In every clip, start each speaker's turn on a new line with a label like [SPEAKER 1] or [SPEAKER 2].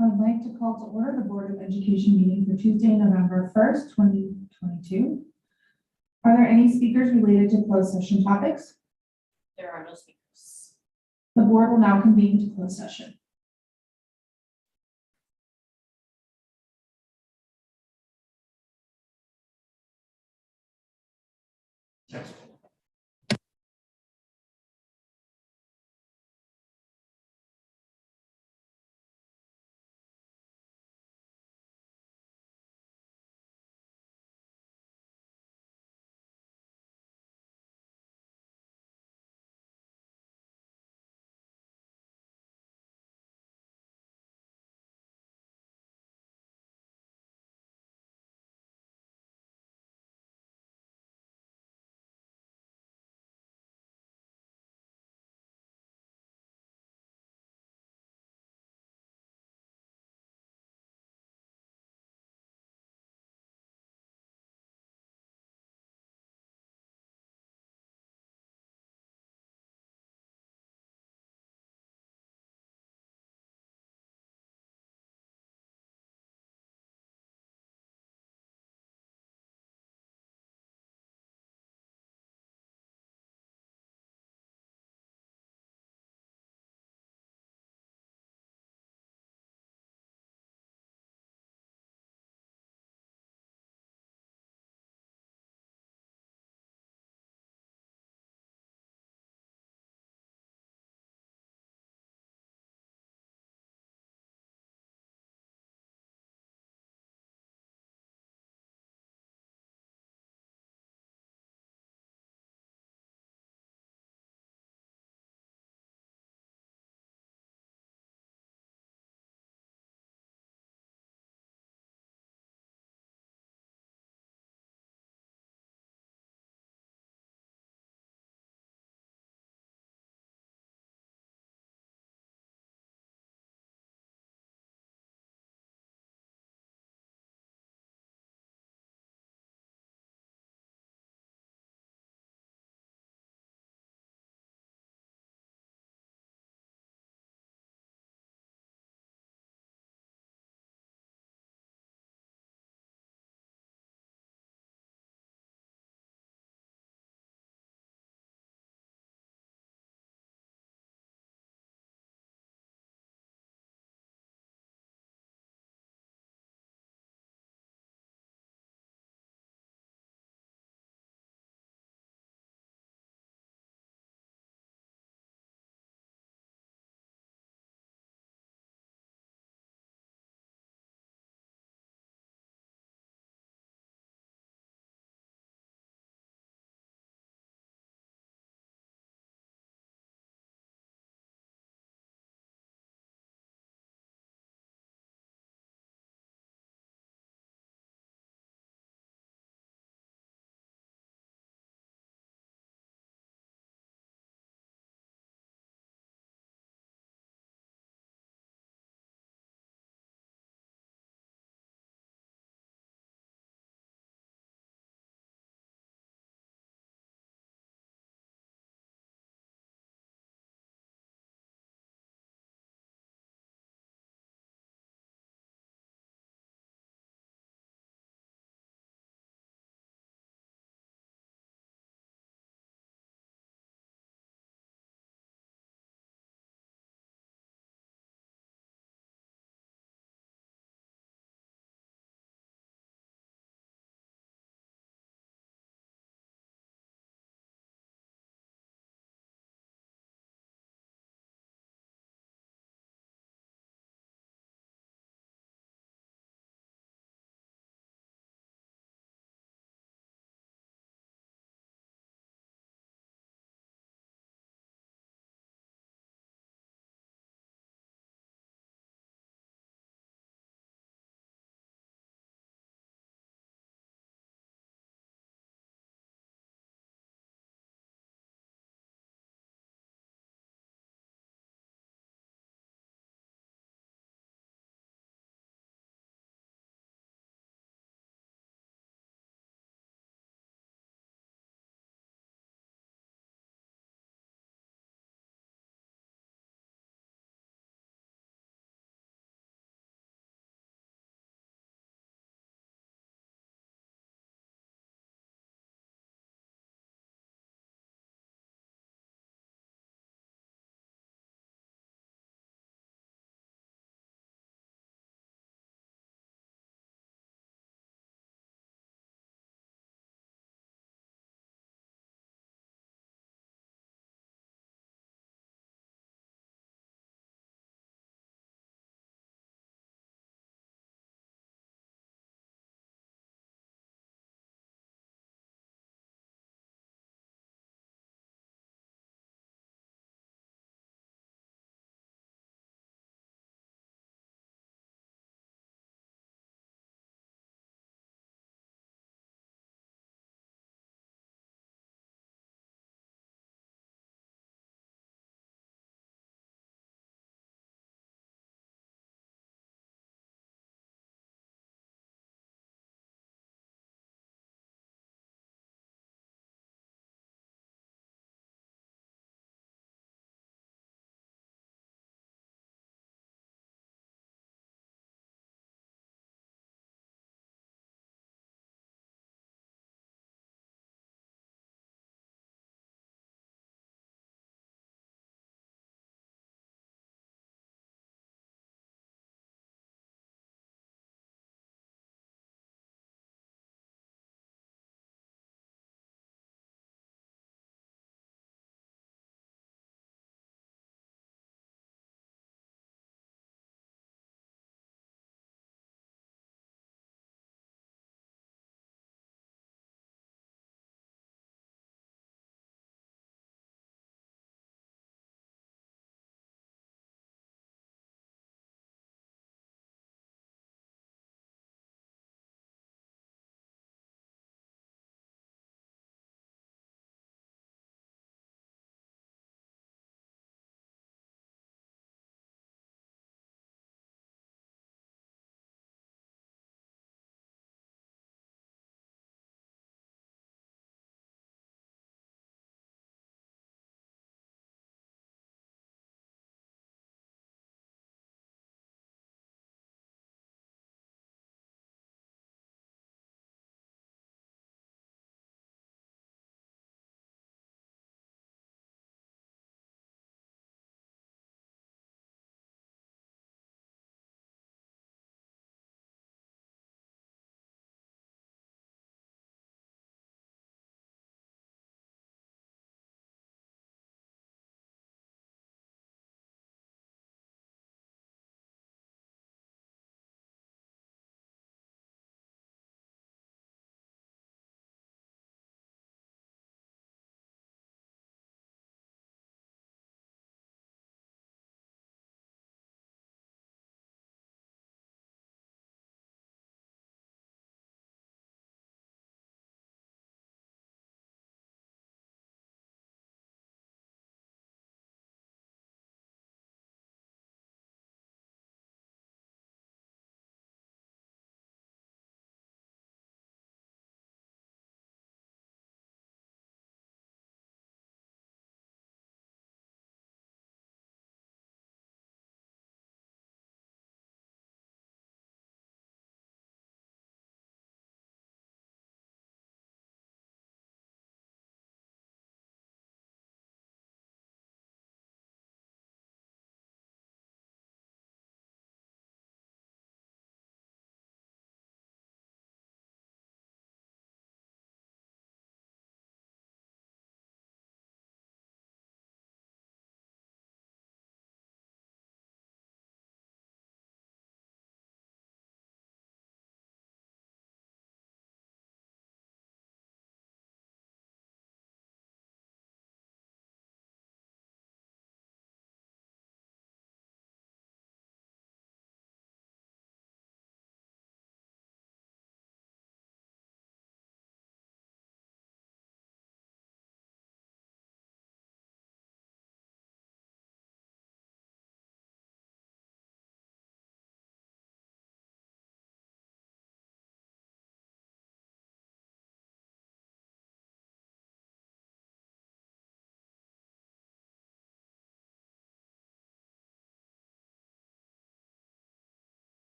[SPEAKER 1] I would like to call to order the Board of Education meeting for Tuesday, November 1st, 2022. Are there any speakers related to closed session topics?
[SPEAKER 2] There are no speakers.
[SPEAKER 1] The board will now convene to closed session.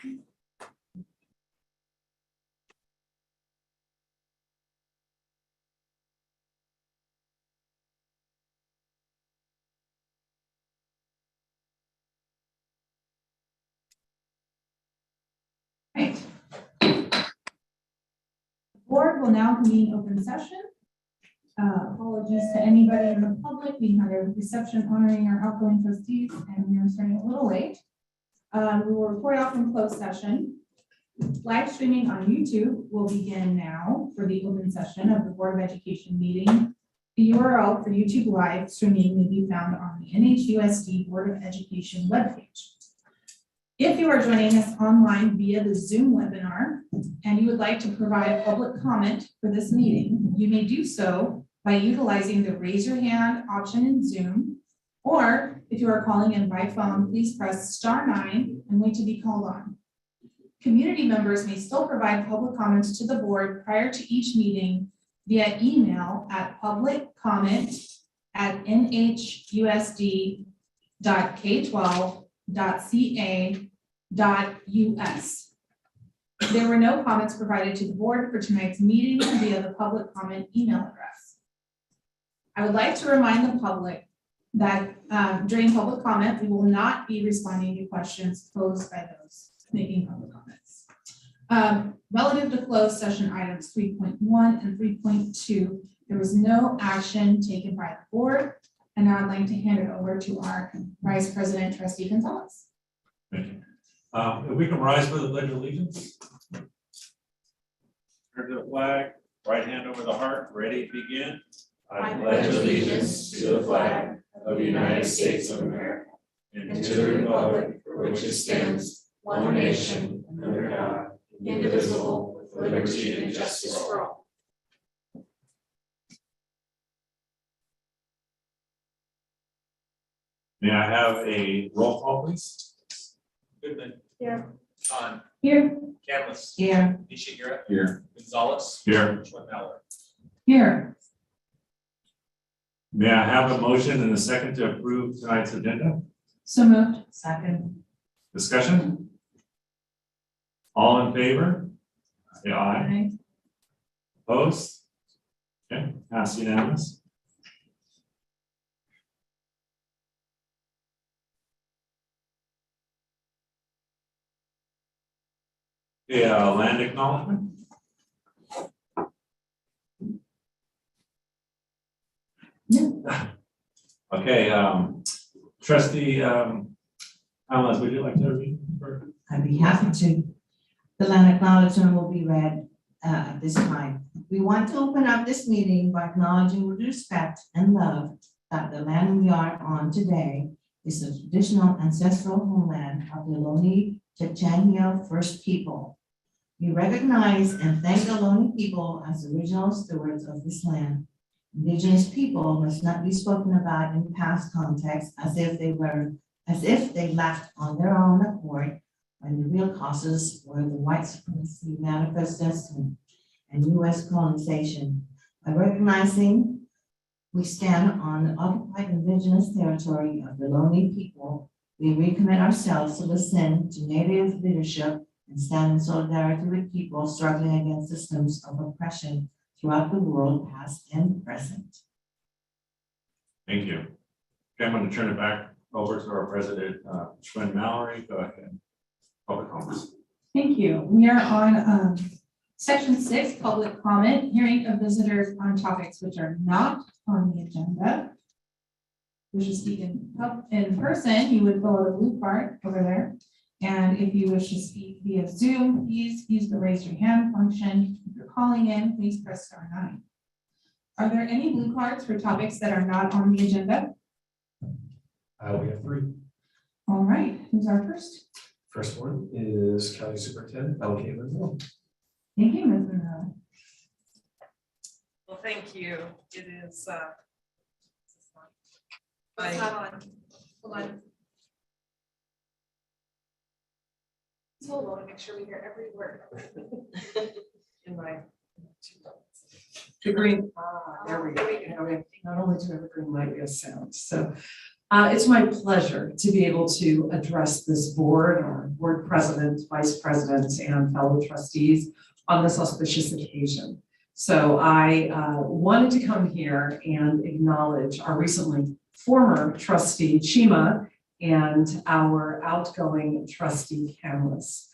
[SPEAKER 1] Right. Board will now convene open session. Apologies to anybody in the public. We had a reception honoring our outgoing trustees and we are starting a little late. We will report out from closed session. Live streaming on YouTube will begin now for the open session of the Board of Education meeting. The URL for YouTube live streaming may be found on the NHUSD Board of Education webpage. If you are joining us online via the Zoom webinar and you would like to provide public comment for this meeting, you may do so by utilizing the raise your hand option in Zoom. Or if you are calling in by phone, please press *9 and wait to be called on. Community members may still provide public comments to the board prior to each meeting via email at publiccomment@nhusd.k12.ca.us. There were no comments provided to the board for tonight's meeting via the public comment email address. I would like to remind the public that during public comment, we will not be responding to questions posed by those making public comments. Relative to closed session items 3.1 and 3.2, there was no action taken by the board. And now I'd like to hand it over to our Vice President, Trustee Gonzalez.
[SPEAKER 3] Thank you. If we can rise for the Pledge of Allegiance. Turn to the flag, right hand over the heart, ready, begin.
[SPEAKER 2] I pledge allegiance to the flag of the United States of America and to the republic for which it stands, one nation, under God, indivisible, with liberty and justice for all.
[SPEAKER 3] May I have a roll call, please?
[SPEAKER 4] Goodman.
[SPEAKER 2] Here.
[SPEAKER 4] Khan.
[SPEAKER 1] Here.
[SPEAKER 4] Campbell.
[SPEAKER 1] Here.
[SPEAKER 4] Nishihira.
[SPEAKER 3] Here.
[SPEAKER 4] Gonzalez.
[SPEAKER 3] Here.
[SPEAKER 4] Schwenthaler.
[SPEAKER 1] Here.
[SPEAKER 3] May I have a motion and a second to approve tonight's agenda?
[SPEAKER 1] So moved. Second.
[SPEAKER 3] Discussion? All in favor? Say aye. Opposed? Okay, pass unanimous. Yeah, land acknowledgement. Okay, trustee, Alice, would you like to read?
[SPEAKER 5] I'd be happy to. The land acknowledgement will be read at this time. We want to open up this meeting by acknowledging with respect and love that the land we are on today is the traditional ancestral homeland of the Ohlone Chipchanhio First People. We recognize and thank the Ohlone people as the original stewards of this land. Indigenous people must not be spoken about in past contexts as if they left on their own accord, when the real causes were the white supremacy manifest destiny and U.S. colonization. By recognizing we stand on the occupied indigenous territory of the Ohlone people, we recommit ourselves to listen to Native leadership and stand in solidarity with people struggling against systems of oppression throughout the world, past and present.
[SPEAKER 3] Thank you. Okay, I'm going to turn it back over to our president, Schwen Mallory. Go ahead. Public comments.
[SPEAKER 1] Thank you. We are on section 6, public comment, hearing of visitors on topics which are not on the agenda. Wish to speak in person, you would fill out a blue card over there. And if you wish to speak via Zoom, please use the raise your hand function. If you're calling in, please press *9. Are there any blue cards for topics that are not on the agenda?
[SPEAKER 6] We have 3.
[SPEAKER 1] All right, who's our first?
[SPEAKER 6] First one is County Superintendent L.K. Monroe.
[SPEAKER 1] Thank you, Ms. Monroe.
[SPEAKER 7] Well, thank you. It is,
[SPEAKER 2] It's not on. Hold on. Just hold on to make sure we hear every word.
[SPEAKER 7] in my the green, there we go.
[SPEAKER 2] There we
[SPEAKER 7] Now we have- Not only do we have a green light, we have sound. So
[SPEAKER 8] It's my pleasure to be able to address this board, our board president, vice president, and fellow trustees on this auspicious occasion. So I wanted to come here and acknowledge our recently former trustee Chima and our outgoing trustee Camlis.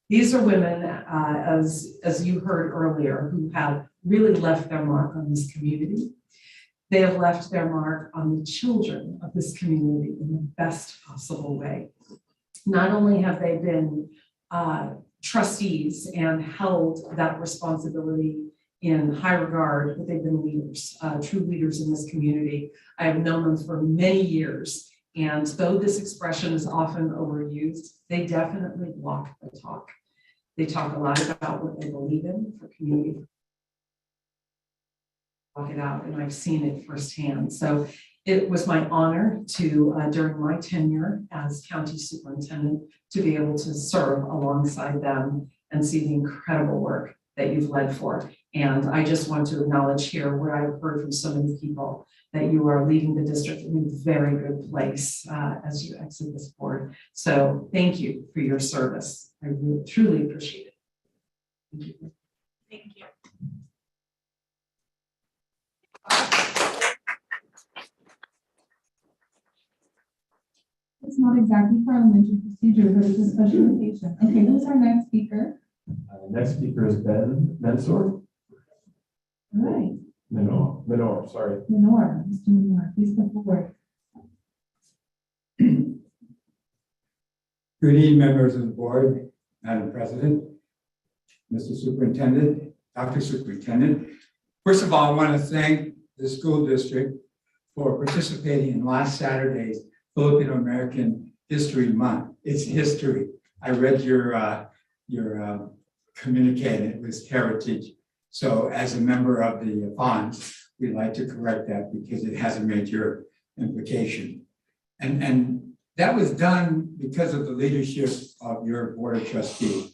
[SPEAKER 8] These are women, as you heard earlier, who have really left their mark on this community. They have left their mark on the children of this community in the best possible way. Not only have they been trustees and held that responsibility in high regard, but they've been leaders, true leaders in this community. I have known them for many years, and though this expression is often overused, they definitely walk the talk. They talk a lot about what they believe in for community. Walk it out, and I've seen it firsthand. So it was my honor to, during my tenure as county superintendent, to be able to serve alongside them and see the incredible work that you've led for. And I just want to acknowledge here what I've heard from so many people, that you are leading the district in a very good place as you exit this board. So thank you for your service. I really, truly appreciate it. Thank you.
[SPEAKER 7] Thank you.
[SPEAKER 1] It's not exactly parliamentary procedure, but it's a special occasion. Okay, who's our next speaker?
[SPEAKER 6] Next speaker is Ben Mensor.
[SPEAKER 1] All right,
[SPEAKER 6] Menor, sorry.
[SPEAKER 1] Menor, Mr. Menor, please come forward.
[SPEAKER 9] Good evening, members of the board, Madam President, Mr. Superintendent, Dr. Superintendent. First of all, I want to thank the school district for participating in last Saturday's Filipino American History Month. It's history. I read your communique, and it was heritage. So as a member of the funds, we'd like to correct that because it has a major implication. And that was done because of the leadership of your board of trustee,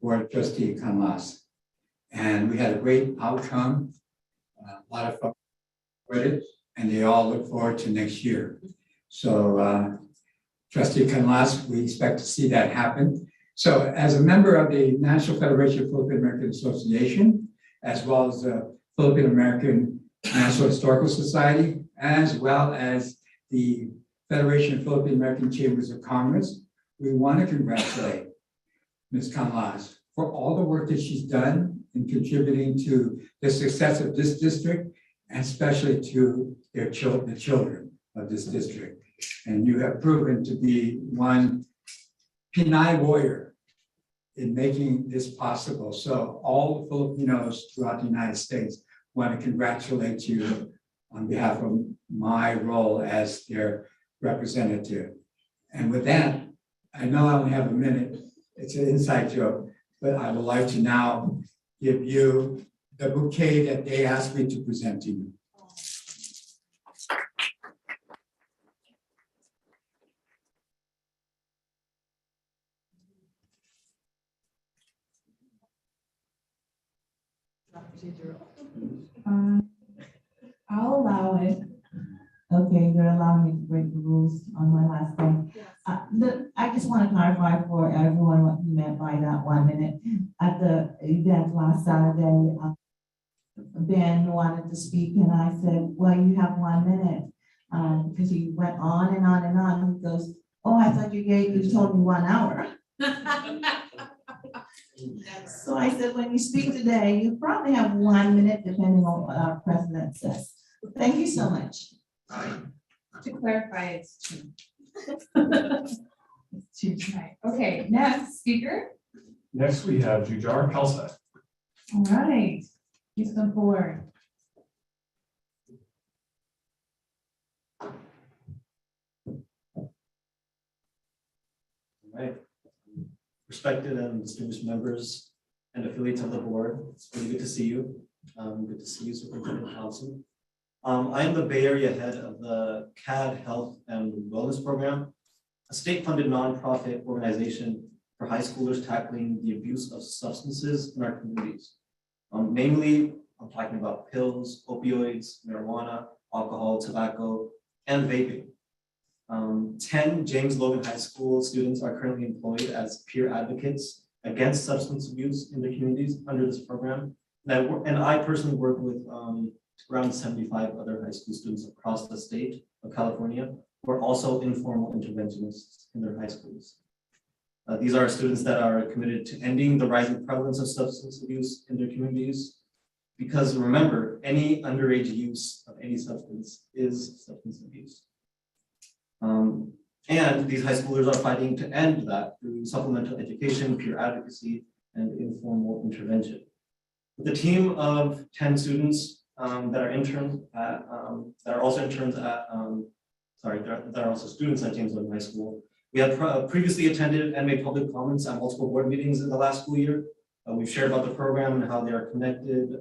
[SPEAKER 9] Canlas. And we had a great outcome, a lot of fun with it, and they all look forward to next year. So Trustee Canlas, we expect to see that happen. So as a member of the National Federation of Filipino American Association, as well as the Filipino American National Historical Society, as well as the Federation of Filipino American Chambers of Commerce, we want to congratulate Ms. Canlas for all the work that she's done in contributing to the success of this district, and especially to the children of this district. And you have proven to be one Pinay warrior in making this possible. So all the Filipinos throughout the United States want to congratulate you on behalf of my role as their representative. And with that, I know I only have a minute. It's an inside joke, but I would like to now give you the bouquet that they asked me to present to you.
[SPEAKER 1] I'll allow it.
[SPEAKER 5] Okay, you're allowing me to break the rules on my last thing. I just want to clarify for everyone what you meant by that 1 minute. At the event last Saturday, Ben wanted to speak and I said, well, you have 1 minute. Because he went on and on and on. He goes, oh, I thought you told me 1 hour. So I said, when you speak today, you probably have 1 minute, depending on what our president says. Thank you so much.
[SPEAKER 1] To clarify, it's two. It's two tonight. Okay, next speaker.
[SPEAKER 6] Next, we have Jujar Kelsey.
[SPEAKER 1] All right, please come forward.
[SPEAKER 10] Right. Respected and distinguished members and affiliates of the board, it's really good to see you. Good to see you, Superintendent Thompson. I am the Bay Area head of the CAD Health and Wellness Program, a state-funded nonprofit organization for high schoolers tackling the abuse of substances in our communities. Namely, I'm talking about pills, opioids, marijuana, alcohol, tobacco, and vaping. 10 James Logan High School students are currently employed as peer advocates against substance abuse in their communities under this program. And I personally work with around 75 other high school students across the state of California who are also informal interventionists in their high schools. These are students that are committed to ending the rising prevalence of substance abuse in their communities. Because remember, any underage use of any substance is substance abuse. And these high schoolers are fighting to end that through supplemental education, peer advocacy, and informal intervention. The team of 10 students that are interns at, that are also interns at, that are also students at James Logan High School. We have previously attended and made public comments at multiple board meetings in the last school year. We've shared about the program and how they are connected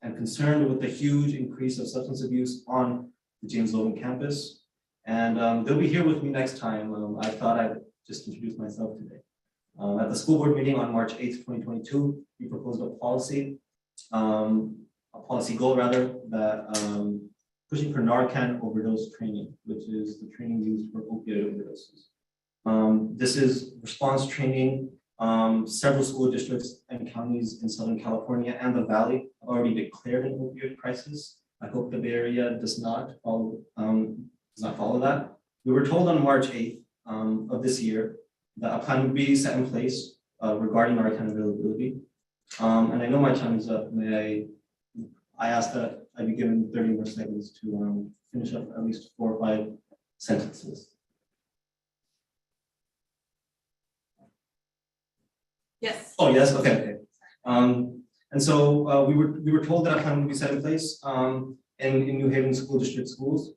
[SPEAKER 10] and concerned with the huge increase of substance abuse on the James Logan campus. And they'll be here with me next time. I thought I'd just introduce myself today. At the school board meeting on March 8th, 2022, we proposed a policy goal rather, that pushing for Narcan overdose training, which is the training used for opioid overdoses. This is response training. Several school districts and counties in Southern California and the Valley have already declared an opioid crisis. I hope the Bay Area does not follow that. We were told on March 8th of this year that a plan would be set in place regarding Narcan availability. And I know my time is up. I ask that I be given 30 more seconds to finish up at least 4 or 5 sentences.
[SPEAKER 7] Yes.
[SPEAKER 10] Oh, yes, okay. And so we were told that a plan would be set in place in New Haven School District schools.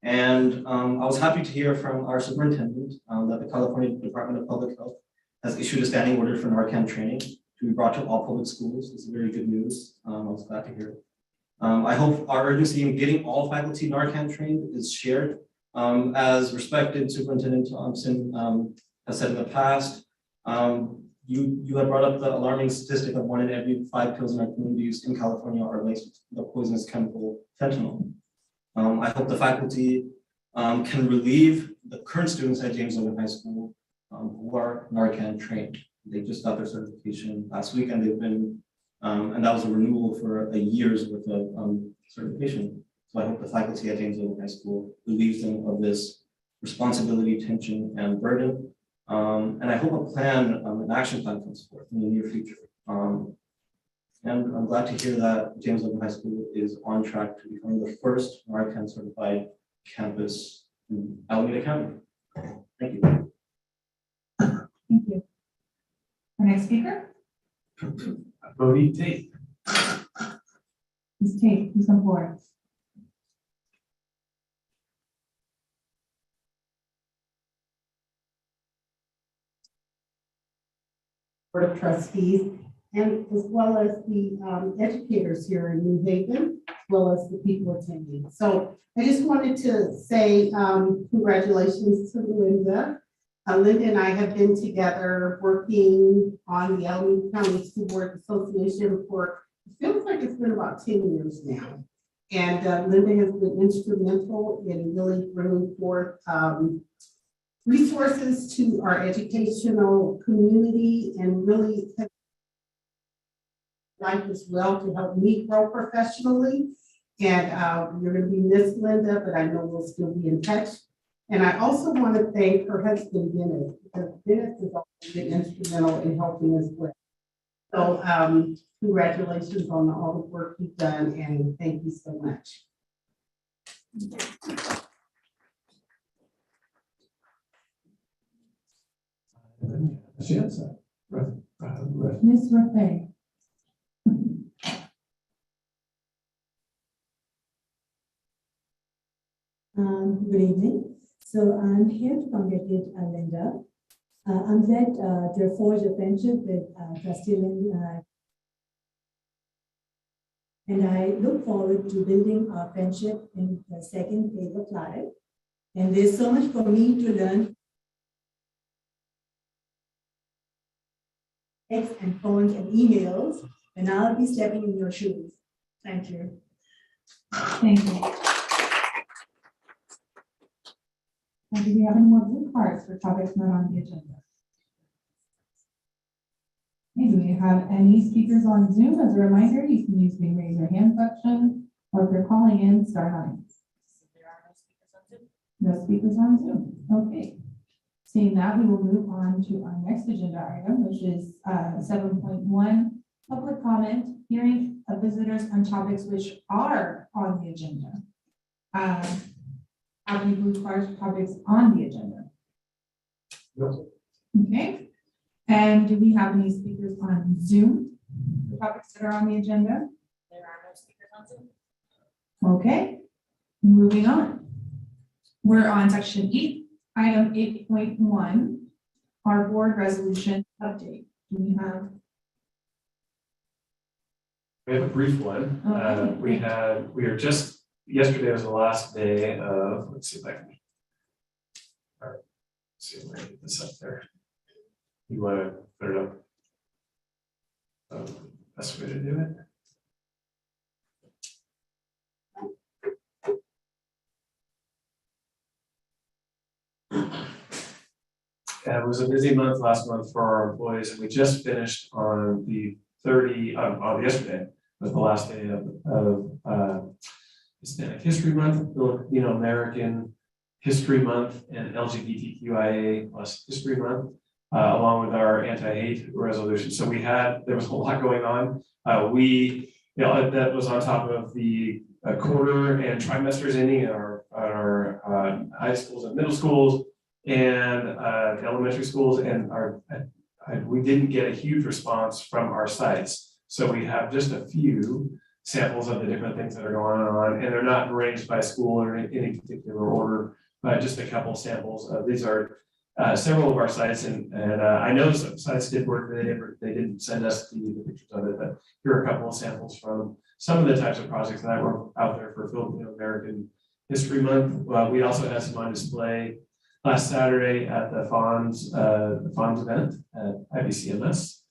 [SPEAKER 10] And I was happy to hear from our superintendent that the California Department of Public Health has issued a standing order for Narcan training to be brought to all public schools. This is very good news. I was glad to hear it. I hope our urgency in getting all faculty Narcan trained is shared. As respected Superintendent Thompson has said in the past, you had brought up the alarming statistic of 1 in every 5 pills in our communities in California are laced with the poisonous chemical fentanyl. I hope the faculty can relieve the current students at James Logan High School who are Narcan trained. They just got their certification last week, and they've been, and that was a renewal for a year's worth of certification. So I hope the faculty at James Logan High School relieves them of this responsibility, tension, and burden. And I hope a plan, an action plan comes forth in the near future. And I'm glad to hear that James Logan High School is on track to become the first Narcan certified campus in Alameda County. Thank you.
[SPEAKER 1] Thank you. Our next speaker,
[SPEAKER 6] Bodie Tate.
[SPEAKER 1] Ms. Tate, please come forward.
[SPEAKER 11] Board of Trustees, and as well as the educators here in New Haven, as well as the people attending. So I just wanted to say congratulations to Linda. Linda and I have been together working on the Alameda County School Board Association for, it feels like it's been about 10 years now. And Linda has been instrumental in really bringing forth resources to our educational community and really life as well to help me grow professionally. And you're going to be missed, Linda, but I know we'll still be in touch. And I also want to thank her husband, Dennis, because Dennis has also been instrumental in helping us with. So congratulations on all the work you've done, and thank you so much.
[SPEAKER 1] Ms. Rafe.
[SPEAKER 12] Good evening. So I'm here to congratulate Linda. I'm glad to forge a friendship with Trustee Linda. And I look forward to building our friendship in the second phase of life. And there's so much for me to learn. Texts and phones and emails, and I'll be stepping in your shoes.
[SPEAKER 7] Thank you.
[SPEAKER 1] Thank you. And do we have any more blue cards for topics not on the agenda? Okay, do we have any speakers on Zoom? As a reminder, you can use the raise your hand function, or if you're calling in, star 9. No speakers on Zoom. Okay. Seeing that, we will move on to our next agenda item, which is 7.1, public comment, hearing of visitors on topics which are on the agenda. Have any blue cards for topics on the agenda?
[SPEAKER 6] No.
[SPEAKER 1] Okay. And do we have any speakers on Zoom? The topics that are on the agenda?
[SPEAKER 7] There are no speakers on Zoom.
[SPEAKER 1] Okay, moving on. We're on section 8, item 8.1, our board resolution update. Do we have?
[SPEAKER 6] We have a brief one. We are just, yesterday was the last day of, let's see if I can. All right, let's see if I can get this up there. You want to put it up? Best way to do it. It was a busy month last month for our employees, and we just finished on the yesterday was the last day of Hispanic History Month, Filipino American History Month, and LGBTQIA plus History Month, along with our anti-hate resolution. So there was a lot going on. That was on top of the quarter and trimesters ending at our high schools and middle schools and elementary schools, and we didn't get a huge response from our sites. So we have just a few samples of the different things that are going on, and they're not arranged by school or in any particular order, but just a couple samples. These are several of our sites, and I know some sites did work, they didn't send us the pictures of it, but here are a couple of samples from some of the types of projects that were out there for Filipino American History Month. We also had some on display last Saturday at the FONS event at IBCMS.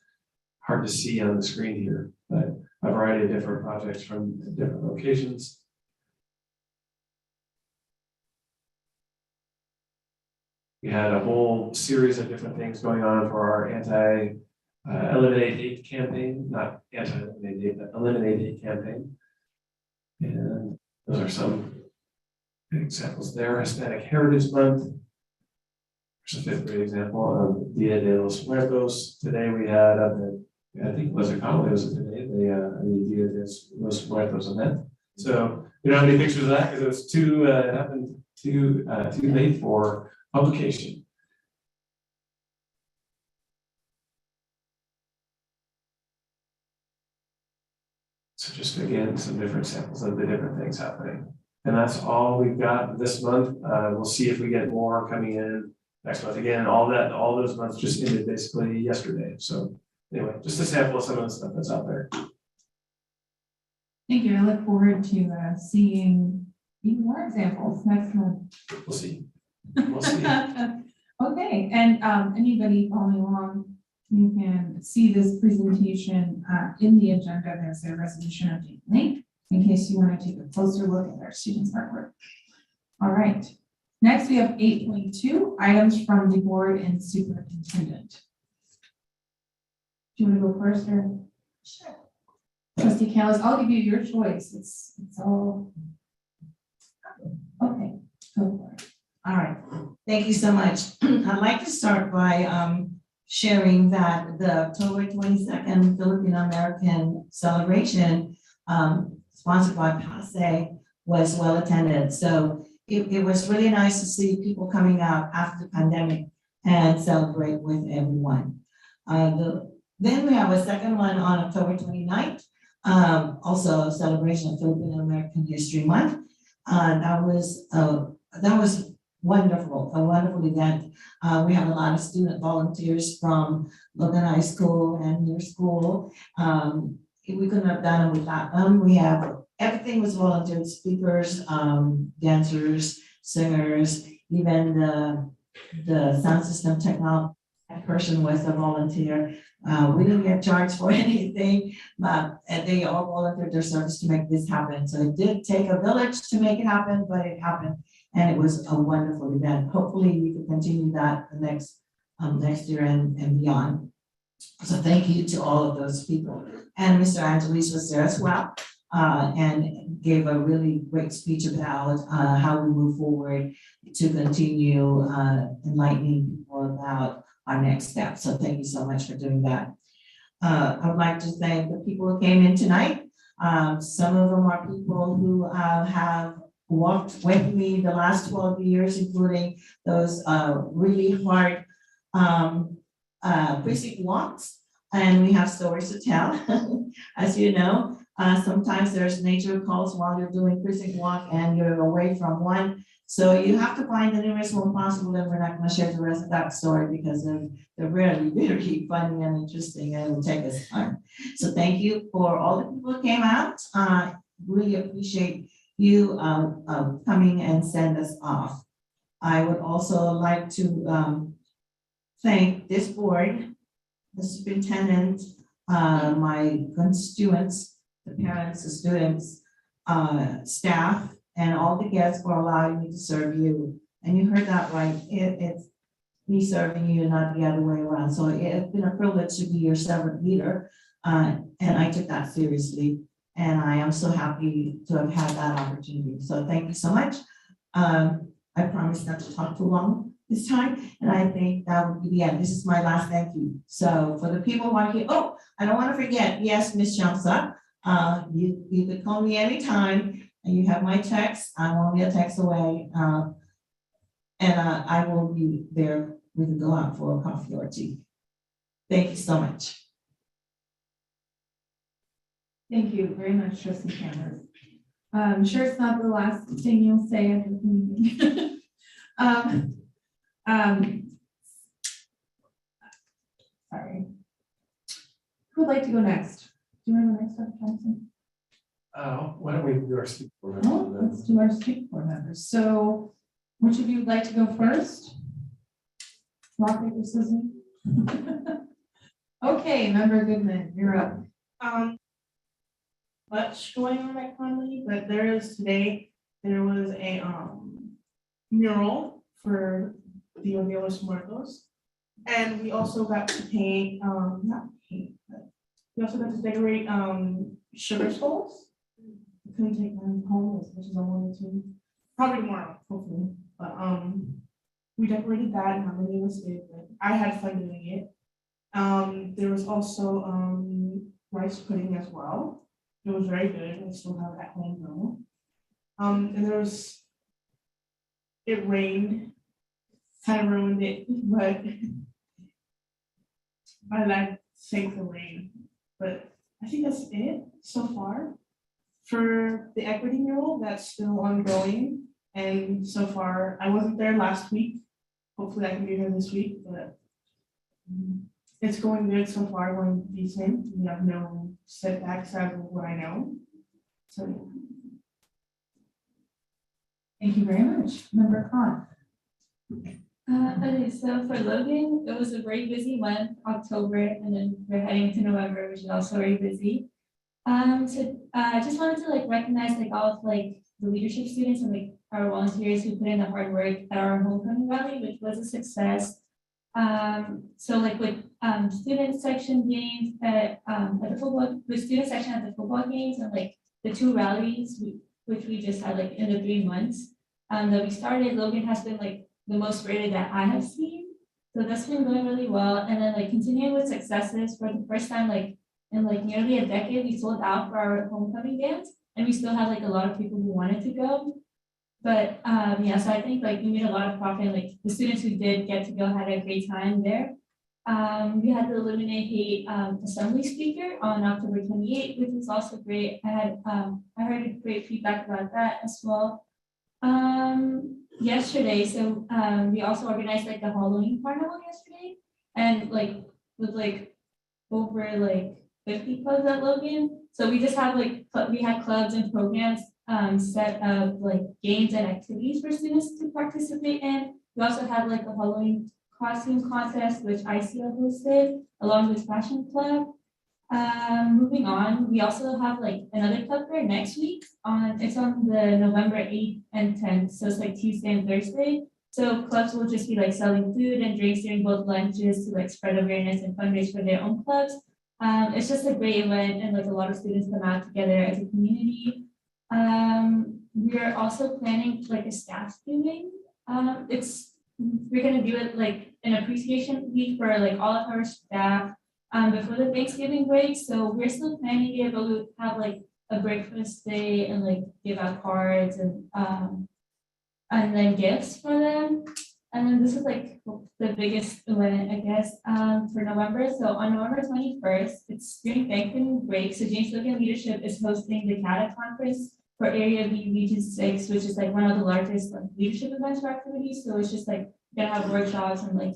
[SPEAKER 6] Hard to see on the screen here, but a variety of different projects from different locations. We had a whole series of different things going on for our anti-eliminate hate campaign, not anti-eliminate hate, but eliminate hate campaign. And those are some examples there. Hispanic Heritage Month. There's a 5th grade example of Dia de los Muertos. Today we had, I think was it today, the Dia de los Muertos event. So we don't have any pictures of that because it was happened too late for publication. So just again, some different samples of the different things happening. And that's all we've got this month. We'll see if we get more coming in next month. Again, all those months just ended basically yesterday. So anyway, just a sample of some of the stuff that's out there.
[SPEAKER 1] Thank you. I look forward to seeing even more examples next month.
[SPEAKER 6] We'll see. We'll see.
[SPEAKER 1] Okay, and anybody following along, you can see this presentation in the agenda. There's a resolution update link in case you want to take a closer look at our students' artwork. All right. Next, we have 8.2 items from the board and superintendent. Do you want to go first, or? Sure. Trustee Callis, I'll give you your choice. It's all okay. Go for it.
[SPEAKER 5] All right, thank you so much. I'd like to start by sharing that the October 22nd Filipino American celebration sponsored by PASE was well attended. So it was really nice to see people coming out after the pandemic and celebrate with everyone. Then we have a second one on October 29th, also a celebration of Filipino American History Month. That was wonderful, a wonderful event. We have a lot of student volunteers from Logan High School and your school. We couldn't have done it without them. Everything was volunteer, speakers, dancers, singers, even the sound system technology That person was a volunteer. We didn't get charged for anything, but they all volunteered their service to make this happen. So it did take a village to make it happen, but it happened. And it was a wonderful event. Hopefully we can continue that the next year and beyond. So thank you to all of those people. And Mr. Angelis was there as well, and gave a really great speech about how we move forward to continue enlightening people about our next step. So thank you so much for doing that. I would like to thank the people who came in tonight. Some of them are people who have walked with me the last 12 years, including those really hard precinct walks. And we have stories to tell. As you know, sometimes there's nature calls while you're doing precinct walk and you're away from one. So you have to find the nearest one possible, and we're not gonna share the rest of that story because they're really, really funny and interesting, and it will take us time. So thank you for all the people who came out. Really appreciate you coming and send us off. I would also like to thank this board, the superintendent, my constituents, the parents, the students, staff, and all the guests for allowing me to serve you. And you heard that right, it's me serving you, not the other way around. So it's been a privilege to be your servant leader, and I took that seriously. And I am so happy to have had that opportunity. So thank you so much. I promise not to talk too long this time, and I think that would be the end. This is my last thank you. So for the people watching, oh, I don't want to forget, yes, Ms. Shamsa, you could call me anytime. And you have my text. I'm only a text away, and I will be there. We can go out for a coffee or tea. Thank you so much.
[SPEAKER 1] Thank you very much, Trustee Cameron. I'm sure it's not the last thing you'll say after the meeting. Sorry. Who would like to go next? Do you want to go next, Dr. Johnson?
[SPEAKER 6] Why don't we do our speaker?
[SPEAKER 1] Oh, let's do our state board members. So which of you would like to go first? Rock, paper, scissors? Okay, Member Goodman, you're up.
[SPEAKER 13] Much going on at Conley, but there was a mural for Dia de los Muertos. And we also got to paint, not paint, but we also got to decorate sugar skulls. I couldn't take them home as much as I wanted to. Probably tomorrow, hopefully. But we decorated that, not many of us did, but I had fun doing it. There was also rice pudding as well. It was very good. I still have it at home though. And it rained, kind of ruined it, but I like thank the rain. But I think that's it so far. For the equity mural, that's still ongoing. And so far, I wasn't there last week. Hopefully I can be there this week, but it's going good so far, going decent. We have no setbacks out of what I know. So
[SPEAKER 1] Thank you very much. Member Khan.
[SPEAKER 7] Okay, so for Logan, it was a very busy month, October, and then we're heading to November, which is also very busy. So I just wanted to recognize all of the leadership students and our volunteers who put in the hard work at our homecoming rally, which was a success. So with student section games at the football, with student section at the football games and the two rallies, which we just had in the 3 months that we started, Logan has been the most rated that I have seen. So that's been going really well. And then continuing with successes for the first time in nearly a decade, we sold out for our homecoming dance, and we still have a lot of people who wanted to go. But yeah, so I think we made a lot of profit. The students who did get to go had a great time there. We had the Eliminate Hate assembly speaker on October 28th, which was also great. I heard great feedback about that as well. Yesterday, so we also organized the Halloween carnival yesterday, and with over 50 clubs at Logan. So we just have we had clubs and programs set of games and activities for students to participate in. We also had a Halloween costume contest, which ICO hosted along with Fashion Club. Moving on, we also have like another club fair next week it's on the November 8th and 10th, so it's like Tuesday and Thursday. So clubs will just be like selling food and drinks during both lunches to like spread awareness and fundraise for their own clubs. It's just a great event and like a lot of students come out together as a community. We are also planning like a staff viewing. We're gonna do it like an appreciation week for like all of our staff before the Thanksgiving break. So we're still planning it, but we'll have like a breakfast day and like give out cards and then gifts for them. And then this is like the biggest event, I guess, for November. So on November 21st, it's during Thanksgiving break. So James Logan Leadership is hosting the CATA conference for Area B Region 6, which is like one of the largest like leadership events or activities. So it's just like gonna have workshops and like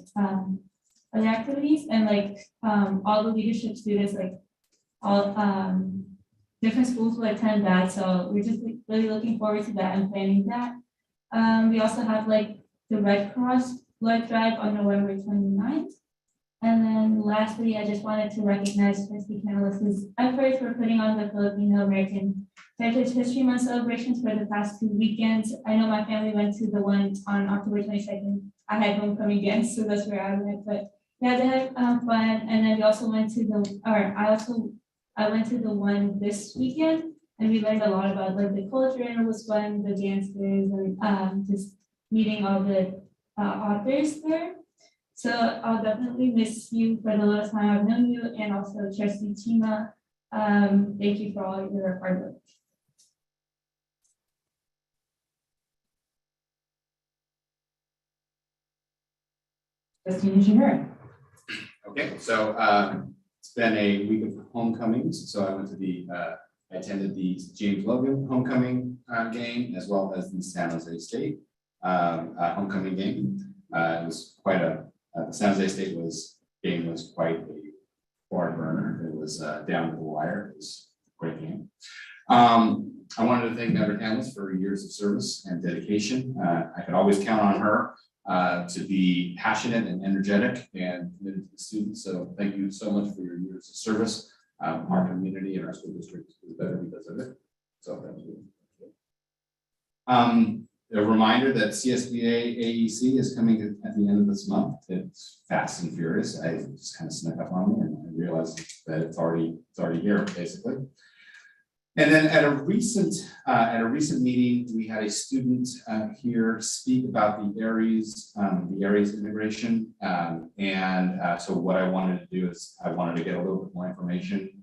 [SPEAKER 7] other activities, and like all the leadership students, like all different schools will attend that. So we're just like, really looking forward to that and planning that. We also have like the Red Cross blood drive on November 29th. And then lastly, I just wanted to recognize Trustee Canales' efforts for putting on the Filipino American Heritage History Month celebrations for the past 2 weekends. I know my family went to the one on October 22nd. I had homecoming again, so that's where I went. But yeah, they had fun. And then we also went to I went to the one this weekend, and we learned a lot about like the culture, and it was fun, the dances, and just meeting all the authors there. So I'll definitely miss you for the little time I've known you, and also Trustee Chima. Thank you for all your hard work.
[SPEAKER 1] Trustee Nishimura.
[SPEAKER 2] Okay, so it's been a week of homecomings, so I went to I attended the James Logan homecoming game, as well as the San Jose State homecoming game. It was quite the San Jose State game was quite a hard burner. It was down to the wire. It was a great game. I wanted to thank Member Canales for years of service and dedication. I could always count on her to be passionate and energetic and committed to the students. So thank you so much for your years of service. Our community and our school district is better because of it. So thank you. A reminder that CSBA AEC is coming at the end of this month. It's fast and furious. I just kind of snuck up on me and I realized that it's already here, basically. And then at a recent meeting, we had a student here speak about the ARIES integration. So what I wanted to do is I wanted to get a little bit more information.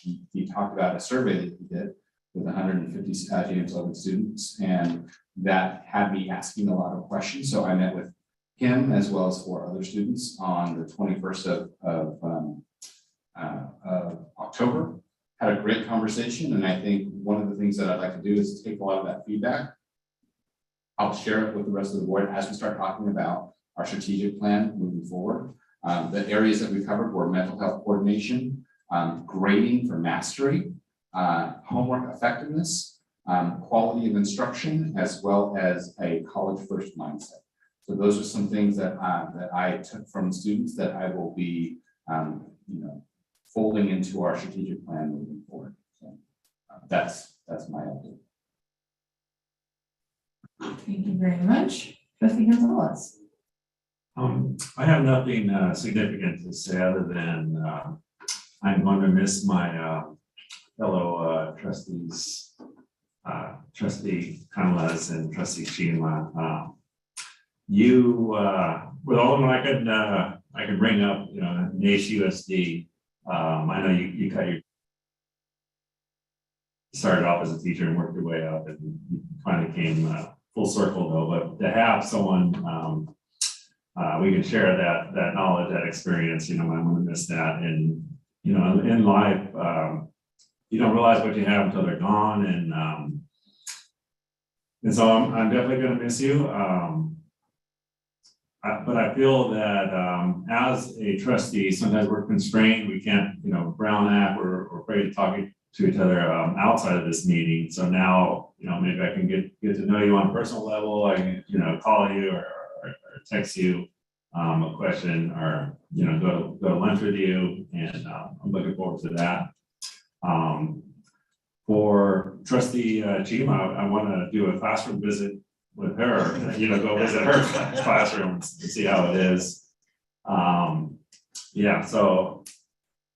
[SPEAKER 2] He talked about a survey that he did with 150 James Logan students, and that had me asking a lot of questions. So I met with him as well as 4 other students on the 21st of October. Had a great conversation, and I think one of the things that I'd like to do is take a lot of that feedback. I'll share it with the rest of the board as we start talking about our strategic plan moving forward. The areas that we covered were mental health coordination, grading for mastery, homework effectiveness, quality of instruction, as well as a college first mindset. So those are some things that I took from students that I will be, folding into our strategic plan moving forward. So that's my update.
[SPEAKER 1] Thank you very much. Trustee Gonzalez.
[SPEAKER 3] I have nothing significant to say other than I'm going to miss my fellow trustees, Trustee Canales and Trustee Chima. With all of them I could bring up, NACE USD. I know you started off as a teacher and worked your way up, and you finally came full circle though. But to have someone we can share that knowledge, that experience, I'm going to miss that. And in life, you don't realize what you have until they're gone, and so I'm definitely going to miss you. But I feel that as a trustee, sometimes we're constrained. We can't, Brown Act, we're afraid to talk to each other outside of this meeting. So now, maybe I can get to know you on a personal level. I can, call you or text you a question or, go to lunch with you, and I'm looking forward to that. For trustee Chima, I want to do a classroom visit with her, go visit her classroom and see how it is. Yeah, so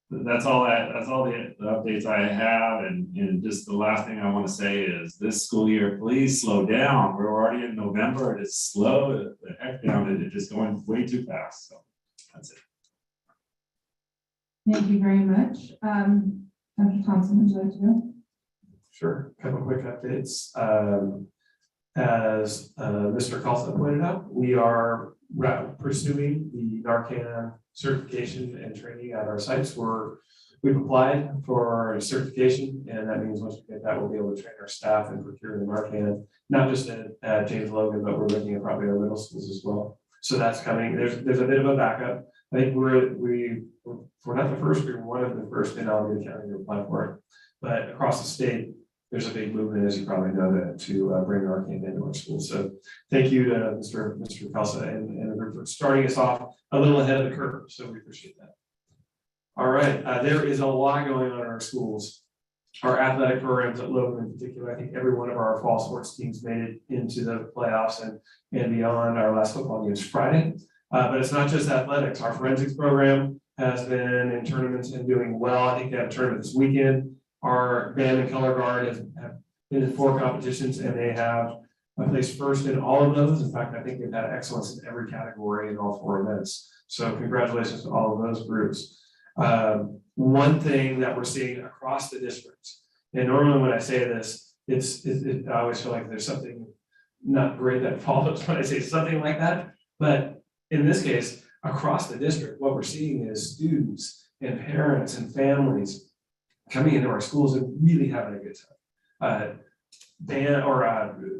[SPEAKER 3] that's all the updates I have, and just the last thing I want to say is this school year, please slow down. We're already in November, it's slow the heck down, and it's just going way too fast, so that's it.
[SPEAKER 1] Thank you very much. Dr. Thompson, would you like to go?
[SPEAKER 6] Sure, a couple quick updates. As Mr. Carlson pointed out, we are pursuing the Narcan certification and training at our sites. We've applied for certification, and that means once we get that, we'll be able to train our staff and procure the Narcan, not just at James Logan, but we're looking at probably our middle schools as well. So that's coming. There's a bit of a backup. I think we're not the first, we're one of the first in Alameda County to apply for it, but across the state, there's a big movement, as you probably know, to bring Narcan into our schools. So thank you to Mr. Kelsa and the group for starting us off a little ahead of the curve. So we appreciate that. All right, there is a lot going on in our schools. Our athletic programs at Logan in particular, I think every one of our fall sports teams made it into the playoffs and beyond. Our last football game is Friday. But it's not just athletics. Our forensics program has been in tournaments and doing well. I think they have a tournament this weekend. Our band and color guard have been in 4 competitions, and they have placed first in all of those. In fact, I think they've had excellence in every category in all 4 events. So congratulations to all of those groups. One thing that we're seeing across the district, and normally when I say this, I always feel like there's something not great that follows when I say something like that. But in this case, across the district, what we're seeing is students and parents and families coming into our schools and really having a good time.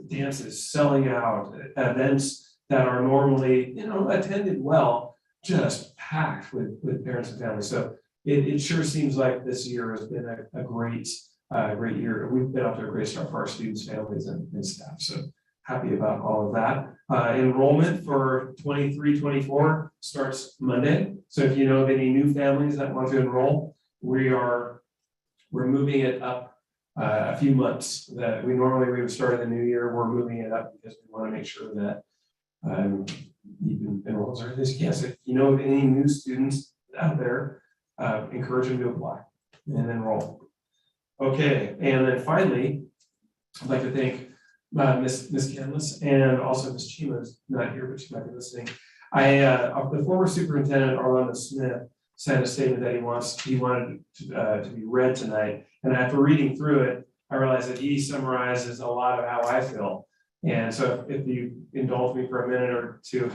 [SPEAKER 6] Dances, selling out, events that are normally, attended well, just packed with parents and families. So it sure seems like this year has been a great year. We've been off to a great start for our students, families, and staff. So happy about all of that. Enrollment for 23-24 starts Monday. So if you know of any new families that want to enroll, we're moving it up a few months. That we would start in the new year. We're moving it up because we want to make sure that you can enroll as early as you can. So if you know of any new students out there, encourage them to apply and enroll. Okay, and then finally, I'd like to thank Ms. Canlis and also Ms. Chima's not here, but she might be listening. The former superintendent, Orlando Smith, sent a statement that he wanted to be read tonight. And after reading through it, I realized that he summarizes a lot of how I feel. And so if you indulge me for a minute or two,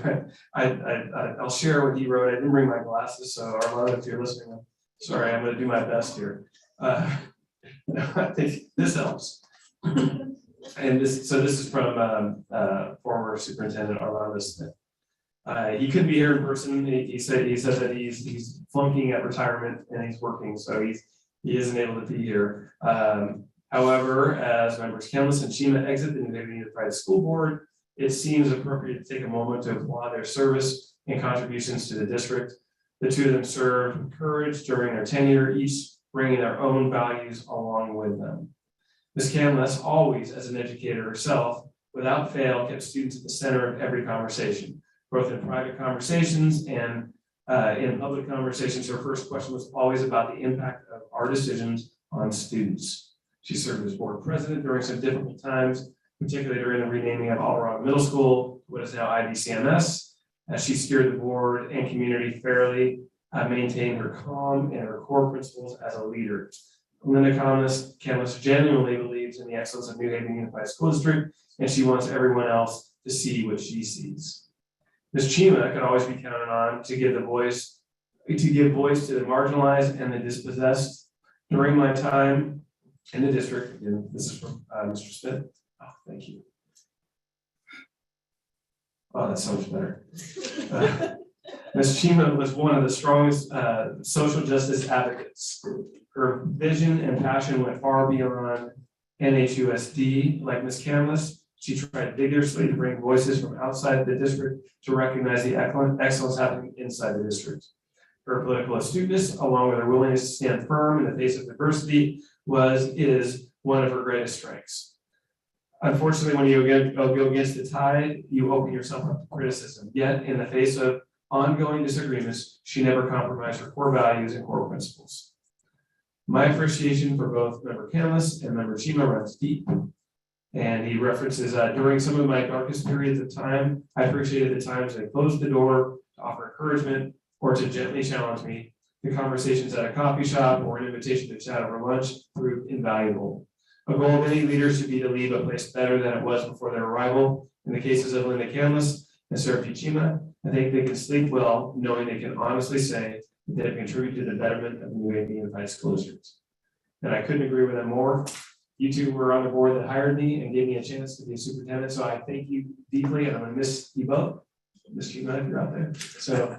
[SPEAKER 6] I'll share what he wrote. I didn't bring my glasses, so Orlando, if you're listening, sorry, I'm going to do my best here. I think this helps. And this is from former superintendent Orlando Smith. He couldn't be here in person. He said that he's flunking at retirement and he's working, so he isn't able to be here. However, as members Canlis and Chima exit the New Haven Unified School Board, it seems appropriate to take a moment to applaud their service and contributions to the district. The two of them served with courage during their tenure, each bringing their own values along with them. Ms. Canlis, always as an educator herself, without fail, kept students at the center of every conversation, both in private conversations and in public conversations. Her first question was always about the impact of our decisions on students. She served as board president during some difficult times, particularly during the renaming of Alvarado Middle School, what is now IVCMS, as she steered the board and community fairly, maintained her calm and her core principles as a leader. Linda Canlis genuinely believes in the excellence of New Haven Unified School District, and she wants everyone else to see what she sees. Ms. Chima could always be counted on to give voice to the marginalized and the dispossessed. During my time in the district, and this is from Mr. Smith. Oh, thank you. Oh, that's so much better. Ms. Chima was one of the strongest social justice advocates. Her vision and passion went far beyond NHUSD. Like Ms. Canlis, She tried vigorously to bring voices from outside the district to recognize the excellence happening inside the district. Her political astuteness, along with her willingness to stand firm in the face of adversity, is one of her greatest strengths. Unfortunately, when you go against the tide, you open yourself up to criticism. Yet, in the face of ongoing disagreements, she never compromised her core values and core principles. My appreciation for both Member Canlis and Member Chima runs deep. And he references, during some of my darkest periods of time, I appreciated the times they closed the door to offer encouragement or to gently challenge me. The conversations at a coffee shop or an invitation to chat over lunch proved invaluable. A goal of any leader should be to leave a place better than it was before their arrival. In the cases of Linda Canlis and Seraphi Chima, I think they can sleep well knowing they can honestly say that they have contributed to the betterment of New Unified School Districts. And I couldn't agree with them more. You two were on the board that hired me and gave me a chance to be a superintendent, so I thank you deeply, and I'm gonna miss you both. Miss you if you're out there. So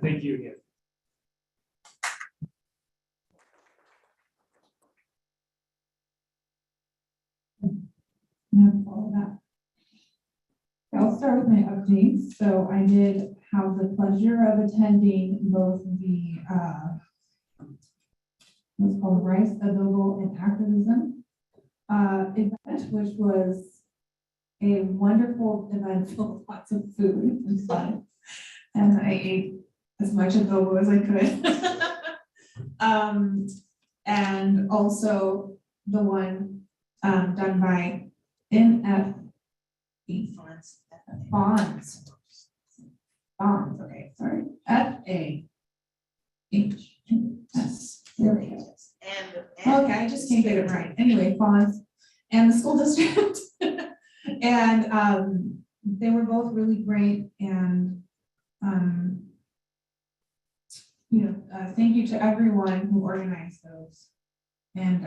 [SPEAKER 6] thank you again.
[SPEAKER 1] Now follow that. I'll start with my updates. So I did have the pleasure of attending both the what's called Rice, Adobo, and Activism event, which was a wonderful event full of lots of food and fun. And I ate as much adobo as I could. And also the one done by NF Bonds, okay, sorry, FAHS, there we go. Okay, I just can't get it right. Anyway, Bonds and the school district. And they were both really great, and thank you to everyone who organized those. And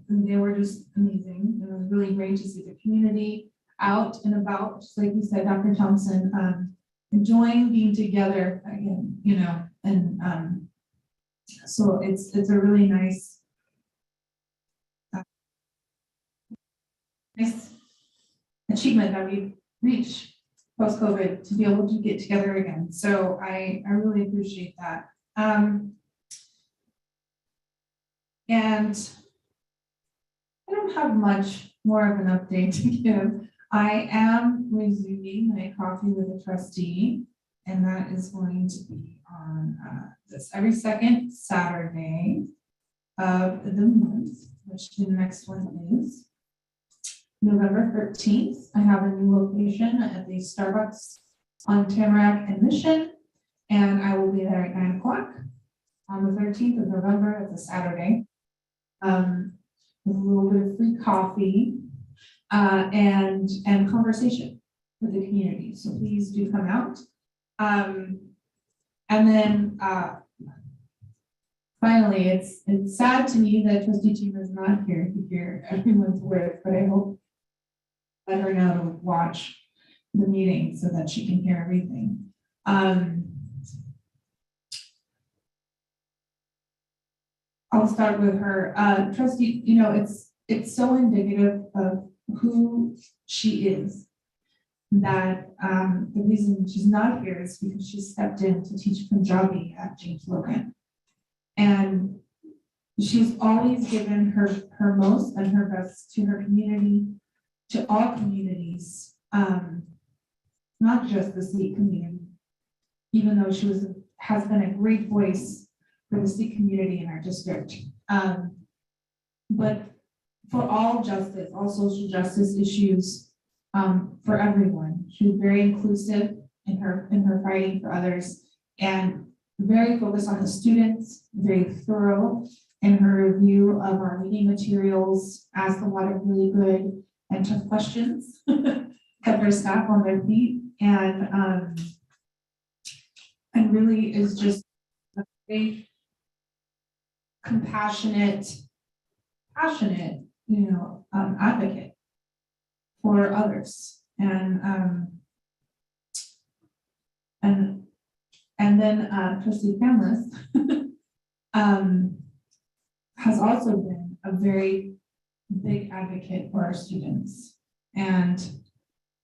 [SPEAKER 1] they were just amazing. It was really great to see the community out and about, just like you said, Dr. Thompson, enjoying being together again, and so it's a really nice achievement that we've reached post-COVID to be able to get together again. So I really appreciate that. And I don't have much more of an update to give. I am resuming my coffee with a trustee, and that is going to be on every second Saturday of the month, which the next one is November 13th. I have a new location at the Starbucks on Tamarack and Mission, and I will be there at 9 o'clock on the 13th of November. It's a Saturday. With a little bit of free coffee and conversation with the community. So please do come out. And then finally, it's sad to me that Trustee Chima is not here to hear everyone's work, but I hope let her know to watch the meeting so that she can hear everything. I'll start with her. Trustee, it's so indicative of who she is that the reason she's not here is because she stepped in to teach Punjabi at James Logan. And she's always given her most and her best to her community, to all communities, not just the Sikh community, even though she has been a great voice for the Sikh community in our district. But for all justice, all social justice issues, for everyone. She was very inclusive in her fighting for others, and very focused on the students, very thorough in her review of our reading materials, asked a lot of really good and tough questions, kept her staff on their feet, and really is just a very compassionate, passionate, advocate for others. And then Trustee Canlis has also been a very big advocate for our students. And